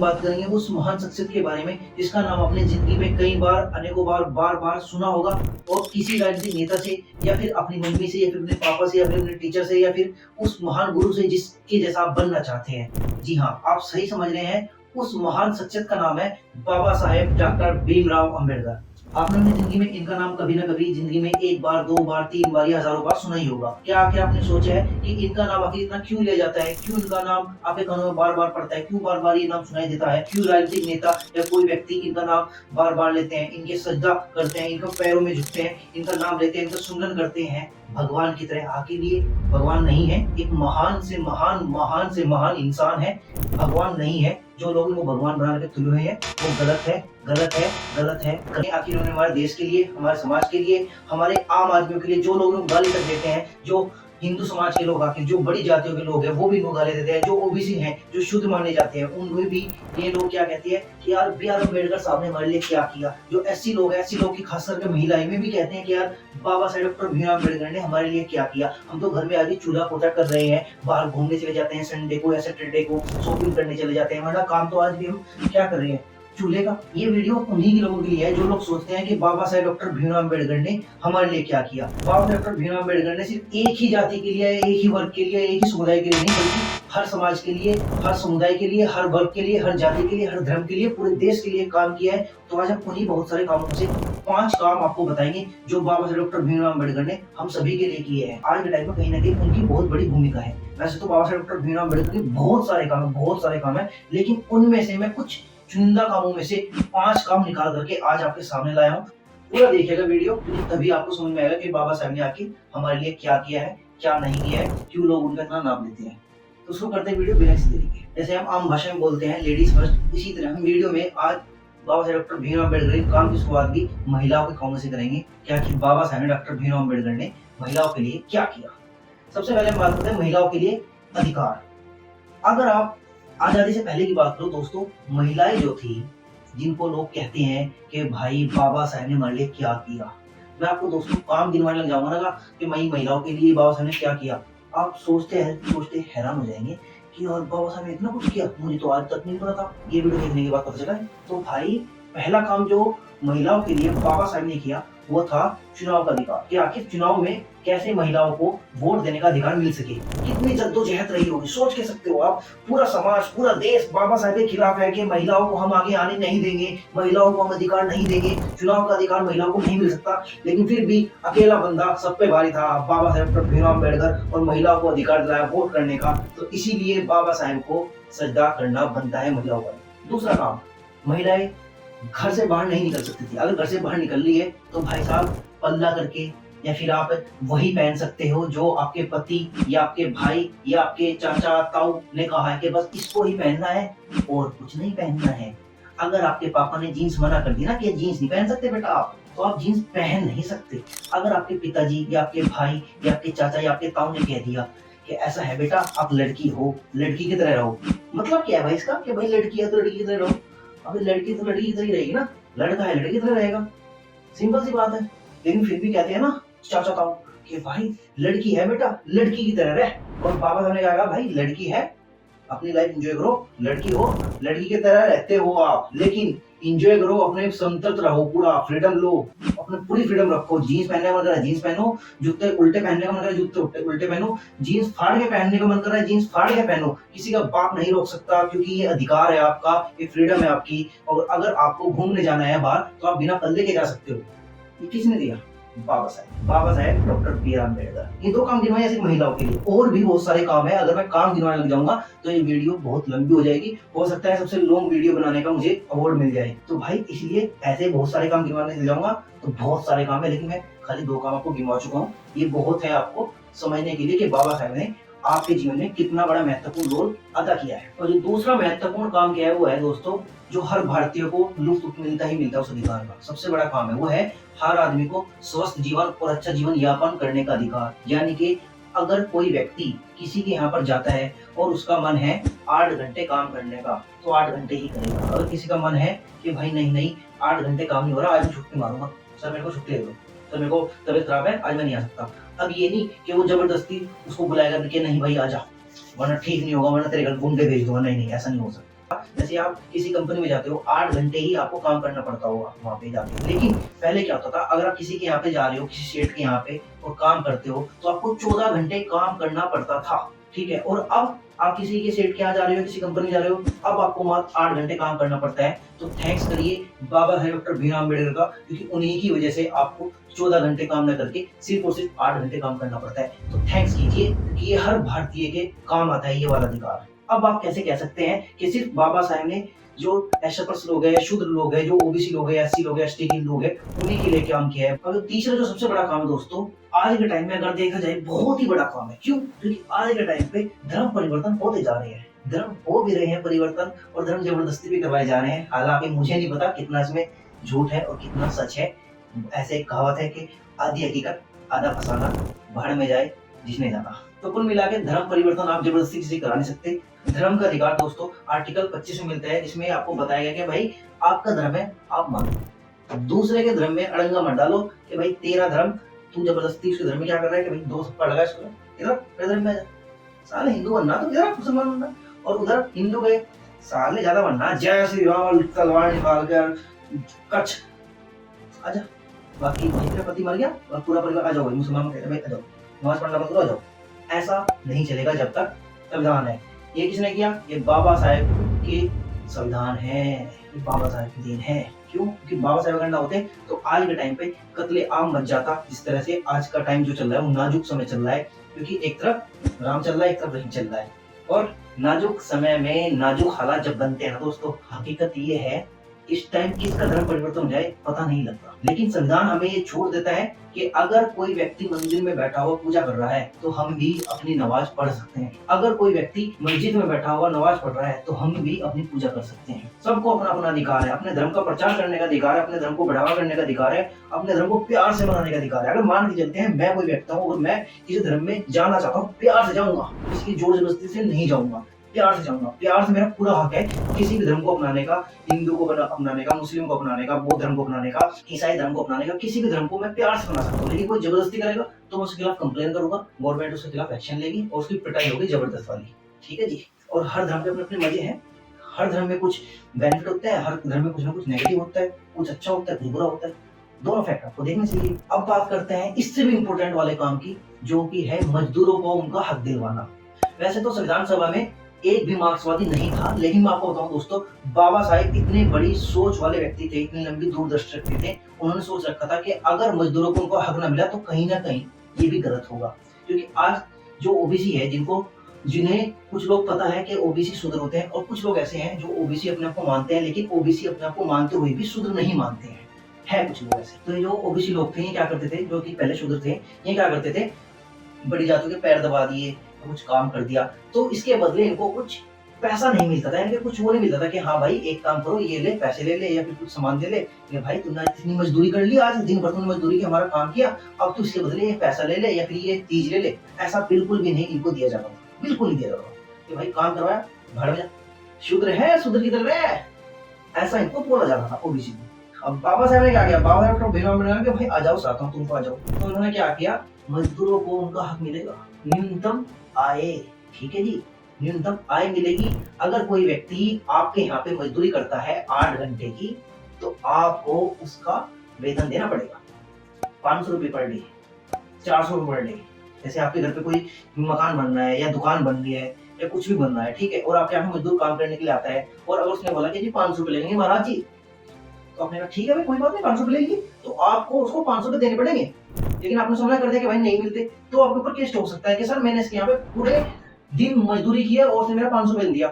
बात करेंगे उस महान शख्सियत के बारे में जिसका नाम आपने जिंदगी में कई बार अनेकों बार सुना होगा और किसी राजनीतिक नेता से या फिर अपनी मम्मी से या फिर अपने पापा से या फिर अपने टीचर से या फिर उस महान गुरु से जिसके जैसा आप बनना चाहते हैं। जी हाँ, आप सही समझ रहे हैं। उस महान शख्सियत का नाम है बाबा साहेब डॉक्टर भीमराव अंबेडकर। आपने अपनी जिंदगी में इनका नाम कभी ना कभी जिंदगी में एक बार, दो बार, तीन बार या हजारों बार सुना ही होगा। क्या आखिर आपने सोचा है कि इनका नाम आखिर इतना क्यों लिया जाता है? क्यों इनका नाम आपके कानों में बार बार पड़ता है? क्यों बार बार ये नाम सुनाई देता है? क्यों राजनीतिक नेता या कोई व्यक्ति इनका नाम बार बार लेते हैं, इनके सजदा करते हैं, इनके पैरों में झुकते हैं, इनका नाम लेते हैं, इनका सुमरन करते हैं भगवान की तरह? आखिर ये भगवान नहीं है, एक महान से महान इंसान है, भगवान नहीं है। जो लोग वो भगवान बनाने के तुले हुए हैं वो गलत है, गलत है, गलत है। आखिर उन्होंने हमारे देश के लिए, हमारे समाज के लिए, हमारे आम आदमियों के लिए जो लोग गाली तक देते हैं, जो हिंदू समाज के लोग, आखिर जो बड़ी जातियों के लोग हैं वो भी इनको गाली देते हैं, जो ओबीसी हैं, जो शुद्ध माने जाते हैं, उनमें भी ये लोग क्या कहते हैं कि यार बी आर अम्बेडकर साहब ने हमारे लिए क्या किया। जो ऐसी लोग हैं, ऐसी लोग की खास करके महिलाएं में भी कहते हैं कि यार बाबा साहेब डॉक्टर भीमराव अम्बेडकर ने हमारे लिए क्या किया। हम तो घर में आगे चूल्हा पोछा कर रहे हैं, बाहर घूमने चले जाते हैं, संडे को या सैटरडे को शॉपिंग करने चले जाते हैं, हमारा काम तो आज भी हम क्या कर रहे हैं, चूल्हे का। ये वीडियो उन्हीं के लोगों के लिए है जो लोग सोचते हैं कि बाबा साहेब डॉक्टर भीमराव अम्बेडकर ने हमारे लिए क्या किया। बाबा साहेब डॉक्टर भीमराव अम्बेडकर ने सिर्फ एक ही जाति के लिए, एक ही वर्ग के लिए, एक ही समुदाय के लिए नहीं, बल्कि हर समाज के लिए, हर समुदाय के लिए, हर वर्ग के लिए, हर जाति के लिए, हर धर्म के लिए, पूरे देश के लिए काम किया है। तो आज हम उन्हीं बहुत सारे कामों से 5 काम आपको बताएंगे जो बाबा साहेब डॉक्टर भीमराव अम्बेडकर ने हम सभी के लिए किए हैं। आज के टाइम में कहीं ना कहीं उनकी बहुत बड़ी भूमिका है। वैसे तो बाबा साहेब डॉक्टर भीमराव अम्बेडकर के बहुत सारे काम है, लेकिन उनमें से मैं कुछ चुनिंदा कामों में से 5 काम निकाल करके आज आपके सामने लाया हूँ। पूरा देखिएगा वीडियो, तभी आपको समझ में आएगा कि बाबा साहब ने आखिर हमारे लिए क्या किया है, क्या नहीं किया है, क्यों लोग उनका इतना नाम लेते हैं। तो शुरू करते हैं वीडियो बिना किसी देरी के। जैसे हम आम भाषा में बोलते हैं लेडीज फर्स्ट, इसी तरह हम वीडियो में आज बाबा साहेब डॉक्टर भीमराव अम्बेडकर के काम की शुरुआत भी महिलाओं के काम से करेंगे। क्या कि बाबा साहेब डॉक्टर भीमराव अम्बेडकर ने महिलाओं के लिए क्या किया। सबसे पहले हम बात करते हैं महिलाओं के लिए अधिकार। अगर आप आजादी से पहले की बात करो दोस्तों, महिलाएं जो थी, जिनको लोग कहते हैं कि भाई बाबा साहब ने हमारे लिए क्या किया, मैं आपको दोस्तों काम गिनवाने लग जाऊंगा ना कि महिलाओं के लिए बाबा साहब ने क्या किया। आप सोचते हैरान हो जाएंगे कि और बाबा साहब ने इतना कुछ किया, मुझे तो आज तक नहीं पता था। ये वीडियो देखने के बाद पता चला है। तो भाई पहला काम जो महिलाओं के लिए बाबा साहब ने किया वो था चुनाव का अधिकार। कि आखिर चुनाव में कैसे महिलाओं को वोट देने का अधिकार मिल सके। कितनी जद्दोजहद रही होगी, सोच के सकते हो आप। पूरा समाज, पूरा देश बाबा साहब के खिलाफ है कि महिलाओं को हम आगे आने नहीं देंगे, महिलाओं को हम अधिकार नहीं देंगे, चुनाव का अधिकार महिलाओं को नहीं मिल सकता। लेकिन फिर भी अकेला बंदा सब पे भारी था, बाबा साहब डॉक्टर भीमराव अम्बेडकर, और महिलाओं को अधिकार दिलाया वोट करने का। तो इसीलिए बाबा साहब को सजदा करना बनता है महिलाओं का। दूसरा काम, महिलाएं घर से बाहर नहीं निकल सकती थी। अगर घर से बाहर निकल रही है तो भाई साहब पल्ला करके, या फिर आप वही पहन सकते हो जो आपके पति या आपके भाई या आपके चाचा ताऊ ने कहा है कि बस इसको ही पहनना है और कुछ नहीं पहनना है। अगर आपके पापा ने जीन्स मना कर दिया ना कि जीन्स नहीं पहन सकते बेटा आप, तो आप जीन्स पहन नहीं सकते। अगर आपके पिताजी या आपके भाई या आपके चाचा या आपके ताऊ ने कह दिया कि ऐसा है बेटा, आप लड़की हो, लड़की की तरह रहो, मतलब क्या है भाई इसका कि भाई लड़की है तो लड़की की तरह रहो। अभी लड़की तो लड़की की तरह ही रहेगी ना, लड़का है लड़की की तरह रहेगा, सिंपल सी बात है। लेकिन फिर भी कहते हैं ना चाचा ताऊ कि भाई लड़की है बेटा, लड़की की तरह रह। और बाबा साहब ने कहा भाई लड़की है, अपनी लाइफ एंजॉय करो, लड़की हो, लड़की की तरह रहते हो आप, लेकिन एंजॉय करो, अपने स्वतंत्र रहो, पूरा फ्रीडम लो, अपने पूरी फ्रीडम रखो। जीन्स पहनने का मन कर रहा है जीन्स पहनो, जूते उल्टे पहनने का मन कर रहा है जूते उल्टे पहनो, जीन्स फाड़ के पहनने का मन कर रहा है जीन्स फाड़ के पहनो। किसी का बाप नहीं रोक सकता, क्योंकि ये अधिकार है आपका, ये फ्रीडम है आपकी। और अगर आपको घूमने जाना है बाहर तो आप बिना पल्ले के जा सकते हो। ये किसने दिया? बाबा साहेब डॉक्टर भीमराव अम्बेडकर। ये 2 काम गिनवाए सिर्फ महिलाओं के लिए, और भी बहुत सारे काम है। अगर मैं काम गिनवाने लग जाऊंगा तो ये वीडियो बहुत लंबी हो जाएगी, हो सकता है सबसे लॉन्ग वीडियो बनाने का मुझे अवार्ड मिल जाए। तो भाई इसलिए ऐसे बहुत सारे काम गिनवाने लग जाऊंगा तो बहुत सारे काम है, लेकिन मैं खाली 2 काम आपको गिनवा चुका हूँ। ये बहुत है आपको समझने के लिए कि बाबा साहब ने आपके जीवन में कितना बड़ा महत्वपूर्ण रोल अदा किया है। और जो दूसरा महत्वपूर्ण काम क्या है वो है दोस्तों, जो हर भारतीय को लुत्फ मिलता ही मिलता है उस अधिकार का। सबसे बड़ा काम है वो है हर आदमी को स्वस्थ जीवन और अच्छा जीवन यापन करने का अधिकार। यानी कि अगर कोई व्यक्ति किसी के यहाँ पर जाता है और उसका मन है 8 घंटे काम करने का, तो 8 घंटे ही करेगा। अगर किसी का मन है कि भाई नहीं 8 घंटे काम नहीं हो रहा, आज मैं छुट्टी मारूंगा, सर मेरे को छुट्टी दे दो, सर मेरे को तबीयत खराब है आज मैं नहीं आ सकता। अब ये नहीं कि वो जबरदस्ती उसको बुलाएगा कि नहीं भाई आ जा, वरना ठीक नहीं होगा, वरना तेरे घर घूम के भेज दूंगा। नहीं, ऐसा नहीं हो सकता। जैसे आप किसी कंपनी में जाते हो 8 घंटे ही आपको काम करना पड़ता होगा वहाँ पे जाके। लेकिन पहले क्या होता था, अगर आप किसी के यहाँ पे जा रहे हो, किसी सेठ के यहाँ पे और काम करते हो तो आपको 14 घंटे काम करना पड़ता था। ठीक है? और अब आप किसी के सेठ के यहाँ जा रहे हो, किसी कंपनी में जा रहे हो, अब आपको मात्र 8 घंटे काम करना पड़ता है। तो थैंक्स करिए बाबा साहेब डॉक्टर भीमराव अम्बेडकर का, क्योंकि उन्हीं की वजह से आपको 14 घंटे काम न करके सिर्फ और सिर्फ 8 घंटे काम करना पड़ता है। तो थैंक्स कीजिए कि ये हर भारतीय के काम आता है ये वाला अधिकार। अब आप कैसे कह सकते हैं कि सिर्फ बाबा साहेब ने जो एसएपएस लोग हैं, शूद्र लोग हैं, जो ओबीसी लोग हैं, एससी लोग हैं, एसटी के लोग हैं, उन्हीं के लिए काम किया है। और तीसरा जो सबसे बड़ा काम है दोस्तों, आज के टाइम में अगर देखा जाए बहुत ही बड़ा काम है। क्यों? क्योंकि आज के टाइम पे धर्म परिवर्तन होते जा रहे हैं, धर्म हो भी रहे हैं परिवर्तन, और धर्म जबरदस्ती भी करवाए जा रहे हैं। हालांकि मुझे नहीं पता कितना इसमें झूठ है और कितना सच है। ऐसे एक कहावत है कि आधी हकीकत आधा फसाना, भाड़ में जाए जिसने जाना। तो कुल मिला के धर्म परिवर्तन आप जबरदस्ती किसी करा नहीं सकते। धर्म का अधिकार दोस्तों आर्टिकल 25 में मिलता है, जिसमें आपको बताया गया कि भाई आपका धर्म है, आप मानो। दूसरे के धर्म में अड़ंगा मत डालो कि भाई तेरा धर्म, तू जबरदस्ती उसके धर्म में क्या कर रहा है कि भाई 2 थप्पड़ लगा इसको, इधर मेरे धर्म में आ जा। साले हिंदू बनना तो इधर मुसलमान बनना, और उधर हिंदू गए साले ज्यादा बनना, जय श्री राम तलवार निकाल कर कच्छ आजा। बाकी तेरा पति मर गया और पूरा परिवार आ जाओ, मुसलमान कहते हैं भाई आ जाओ, नमाज पढ़ना बंद करो, आ जाओ। ऐसा नहीं चलेगा जब तक संविधान है। ये किसने किया? ये बाबा साहेब के संविधान है, ये बाबा साहेब की देन है। क्यों? क्योंकि बाबा साहेब अगर ना होते तो आज के टाइम पे कत्ले आम मच जाता। जिस तरह से आज का टाइम जो चल रहा है वो नाजुक समय चल रहा है, क्योंकि एक तरफ राम चल रहा है, एक तरफ रहीम चल रहा है। और नाजुक समय में नाजुक हालात जब बनते हैं ना दोस्तों, हकीकत ये है इस टाइम किसका धर्म परिवर्तन हो जाए पता नहीं लगता। लेकिन संविधान हमें ये छोड़ देता है कि अगर कोई व्यक्ति मंदिर में बैठा हुआ पूजा कर रहा है तो हम भी अपनी नमाज पढ़ सकते हैं। अगर कोई व्यक्ति मस्जिद में बैठा हुआ नमाज पढ़ रहा है तो हम भी अपनी पूजा कर सकते हैं। सबको अपना अपना अधिकार है, अपने धर्म का प्रचार करने का अधिकार है, अपने धर्म को बढ़ावा करने का अधिकार है, अपने धर्म को प्यार से मनाने का अधिकार है। अगर मान के चलते हैं मैं कोई व्यक्ति हूँ और मैं किसी धर्म में जाना चाहता हूँ, प्यार से जाऊंगा, किसी जोर जबरदस्ती से नहीं जाऊंगा, प्यार से जाऊंगा। प्यार से मेरा पूरा हक है किसी भी धर्म को अपनाने का, हिंदू को अपनाने का, मुस्लिम को अपनाने का, बौद्ध धर्म को अपनाने का, ईसाई धर्म को अपनाने का, किसी भी धर्म को मैं प्यार से अपना सकता हूँ। लेकिन कोई जबरदस्ती करेगा तो मैं उसके खिलाफ कंप्लेन करूंगा, गवर्नमेंट उसके खिलाफ एक्शन लेगी और उसकी पिटाई होगी जबरदस्त वाली। ठीक है जी। और हर धर्म के अपने अपने मजे हैं, हर धर्म में कुछ बेनिफिट होता है, हर धर्म में कुछ ना कुछ नेगेटिव होता है, कुछ अच्छा होता है, कुछ बुरा होता है। दोनों फैक्ट आपको देखने चाहिए। अब बात करते हैं इससे भी इम्पोर्टेंट वाले काम की, जो कि है मजदूरों को उनका हक दिलवाना। वैसे तो संविधान सभा में एक भी मार्क्सवादी नहीं था, लेकिन मैं आपको बताऊं दोस्तों, बाबा साहेब इतने बड़ी सोच वाले व्यक्ति थे, इतनी लंबी दूरदर्शी व्यक्ति थे। उन्होंने सोच रखा था कि अगर मजदूरों को उनका हक न मिला तो कहीं ना कहीं ये भी गलत होगा। क्योंकि आज जो ओबीसी है, जिन्हें कुछ लोग पता है कि ओबीसी शूद्र होते हैं, और कुछ लोग ऐसे हैं जो ओबीसी अपने आप को मानते हैं, लेकिन ओबीसी अपने आप को मानते हुए भी शूद्र नहीं मानते हैं। है कुछ लोग ऐसे। तो जो ओबीसी लोग थे ये क्या करते थे, जो कि पहले शूद्र थे, ये क्या करते थे, बड़ी जातियों के पैर दबा दिए, कुछ काम कर दिया, तो इसके बदले इनको कुछ पैसा नहीं मिलता था, इनके कुछ वो नहीं मिलता था कि हाँ भाई एक काम करो, ये ले पैसे ले ले या फिर कुछ सामान दे ले, ये भाई तूने इतनी मजदूरी कर ली, आज दिन भर तूने मजदूरी की, हमारा काम किया, अब तू इसके बदले ये पैसा ले ले या फिर ये तीज ले ले। ऐसा बिल्कुल भी नहीं इनको दिया जाता था, बिल्कुल नहीं दिया जाता कि भाई काम करवाया भाड़ में, शूद्र है शूद्र की तरह है, ऐसा इनको बोला जाता था ओबीसी को। अब बाबा साहब ने क्या किया, बाबा साहब डॉक्टर भीमराव अम्बेडकर ने कहा भाई आ जाओ साथ में, तुमको आ जाओ। तो उन्होंने क्या किया, मजदूरों को उनका हक मिलेगा, न्यूनतम आय। ठीक है जी, न्यूनतम आय मिलेगी। अगर कोई व्यक्ति आपके यहाँ पे मजदूरी करता है 8 घंटे की, तो आपको उसका वेतन देना पड़ेगा 500 रुपये पर डे, 400 रुपये पर डे। जैसे आपके घर पे कोई मकान बन रहा है या दुकान बन रही है या कुछ भी बन रहा है, ठीक है, और आपके यहाँ पे मजदूर काम करने के लिए आता है, और अगर उसने बोला कि जी 500 रुपये लेंगे महाराज जी, तो आपने कहा ठीक है भाई कोई बात नहीं 500 रुपये लेंगे, तो आपको उसको 500 रुपये देने पड़ेंगे। लेकिन आपने समझा कर दिया कि भाई नहीं मिलते, तो आपके ऊपर केस हो सकता है कि सर मैंने इसके यहाँ पे पूरे दिन मजदूरी की है और उसने मेरा 500 रुपये दिया।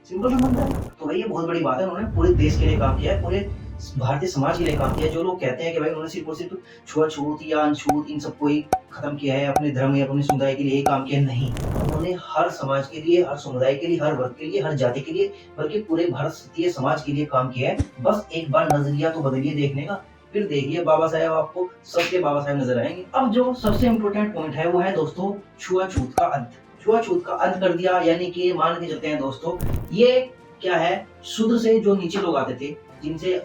सिंपल सा मुद्दा है। तो भाई ये बहुत बड़ी बात है, उन्होंने पूरे देश के लिए काम किया है, पूरे भारतीय समाज के लिए काम किया है। जो लोग कहते हैं कि भाई उन्होंने सिर्फ और सिर्फ छुआछूत या अनछूत इन सबको ही खत्म किया है, अपने धर्म या अपने समुदाय के लिए ही काम किया, नहीं, उन्होंने हर समाज के लिए, हर समुदाय के लिए, हर वर्ग के लिए, हर जाति के लिए, बल्कि पूरे भारतीय समाज के लिए काम किया है। बस एक बार नजरिया तो बदलिए देखने का, फिर देखिए बाबा साहेब आपको सबके बाबा साहेब नजर आएंगे। अब जो सबसे इम्पोर्टेंट पॉइंट है वो है दोस्तों छुआछूत का अंत। छुआछूत का अंत कर दिया, यानी कि मान के चलते हैं दोस्तों, ये क्या है, शूद्र से जो नीचे लोग आते थे, जिनसे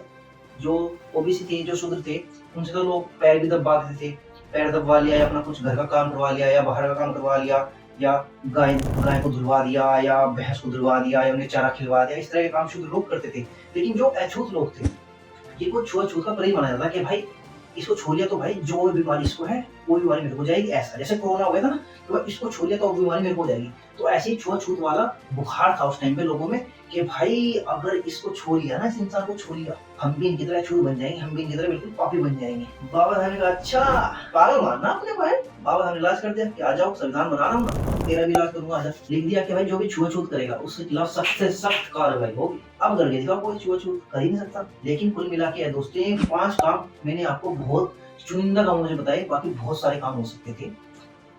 जो ओबीसी थे, जो शूद्र थे, उनसे तो लोग पैर भी दबाते थे, पैर दबवा लिया या अपना कुछ घर का काम करवा लिया या बाहर का काम करवा लिया या गाय गाय को धुलवा दिया या भैंस को धुलवा दिया या उन्हें चारा खिलवा दिया, इस तरह के काम शुद्ध लोग करते थे। लेकिन जो अछूत लोग थे, जिनको छुआछूत का प्रतीक माना जाता है कि भाई इसको छू लिया तो भाई जो भी बीमारी इसको है वो बीमारी मेरे को हो जाएगी, ऐसा जैसे कोरोना हो गया था ना, तो भाई इसको छू लिया तो वो बीमारी मेरे को हो जाएगी। तो ऐसे ही छुआछूत वाला बुखार था उस टाइम पे लोगों में कि भाई अगर इसको छू लिया ना, इस इंसान को छू लिया, हम भी इनकी तरह छूत बन जाएंगे, हम भी इनकी तरह बिल्कुल पापी बन जाएंगे। बाबा साहब ने कहा अच्छा पागल मारना अपने भाई। बाबा साहब ने इलाज कर दिया कि आ जाओ संविधान बना रहा हूँ ना, तेरा भी इलाज करूंगा, आजा। लिख दिया कि भाई जो भी छुआछूत करेगा उसके खिलाफ सख्त से सख्त कार्रवाई होगी। अब करके दिखाओ, कोई छुआछूत कर ही नहीं सकता। लेकिन कुल मिला के दोस्तों 5 काम मैंने आपको बहुत चुनिंदा काम मुझे बताए, बाकी बहुत सारे काम हो सकते थे।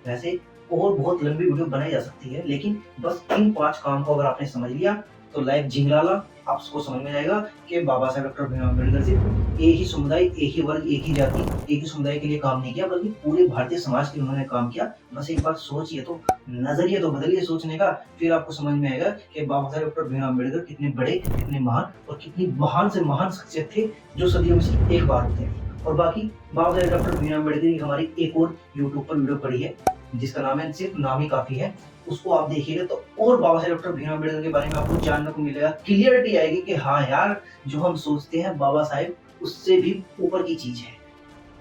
वैसे और बहुत लंबी वीडियो बनाई जा सकती है, लेकिन बस इन 5 काम को अगर आपने समझ लिया तो लाइफ जिंगलाला आपको समझ में जाएगा कि बाबा साहेब डॉक्टर भीमराव अम्बेडकर सिर्फ एक ही समुदाय, एक ही वर्ग, एक ही जाति, एक ही समुदाय के लिए काम नहीं किया, बल्कि पूरे भारतीय समाज के लिए उन्होंने काम किया। बस एक बार सोचिए तो, नजरिया तो बदलिए सोचने का, फिर आपको समझ में आएगा कि बाबा साहेब डॉक्टर भीमराव अम्बेडकर कितने बड़े, कितने महान और कितनी महान से महान शख्सियत थे जो सदियों में सिर्फ एक बार होते हैं। और बाकी बाबा साहेब डॉक्टर भीमराव अम्बेडकर की हमारी एक और यूट्यूब पर वीडियो पड़ी है, जिसका नाम है सिर्फ नाम ही काफी है, उसको आप देखिएगा तो और बाबा साहेब डॉक्टर भीमराव अम्बेडकर के बारे में आपको जानने को मिलेगा, क्लियरिटी आएगी कि हाँ यार जो हम सोचते हैं बाबा साहेब उससे भी ऊपर की चीज है।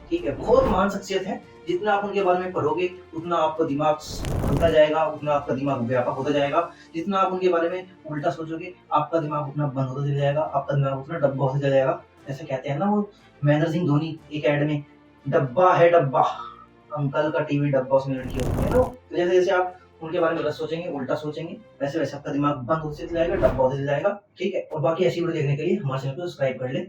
ठीक है, बहुत महान शख्सियत है। जितना आप उनके बारे में पढ़ोगे उतना आपका दिमाग खुलता जाएगा, उतना आपका दिमाग व्यापक होता जाएगा। जितना आप उनके बारे में उल्टा सोचोगे आपका दिमाग उतना बंद होता चला जाएगा, आपका दिमाग उतना डब्बा होता चला जाएगा। ऐसे कहते हैं ना वो महेंद्र सिंह धोनी एक ऐड में, डब्बा है डब्बा, अंकल का टीवी डब्बा, उसमें लड़की होती है ना। तो जैसे जैसे आप उनके बारे में गलत सोचेंगे, उल्टा सोचेंगे, वैसे वैसे आपका दिमाग बंद होते चला जाएगा, डब्बा होते चला जाएगा। ठीक है, और बाकी ऐसी वीडियो देखने के लिए हमारे चैनल को सब्सक्राइब कर ले।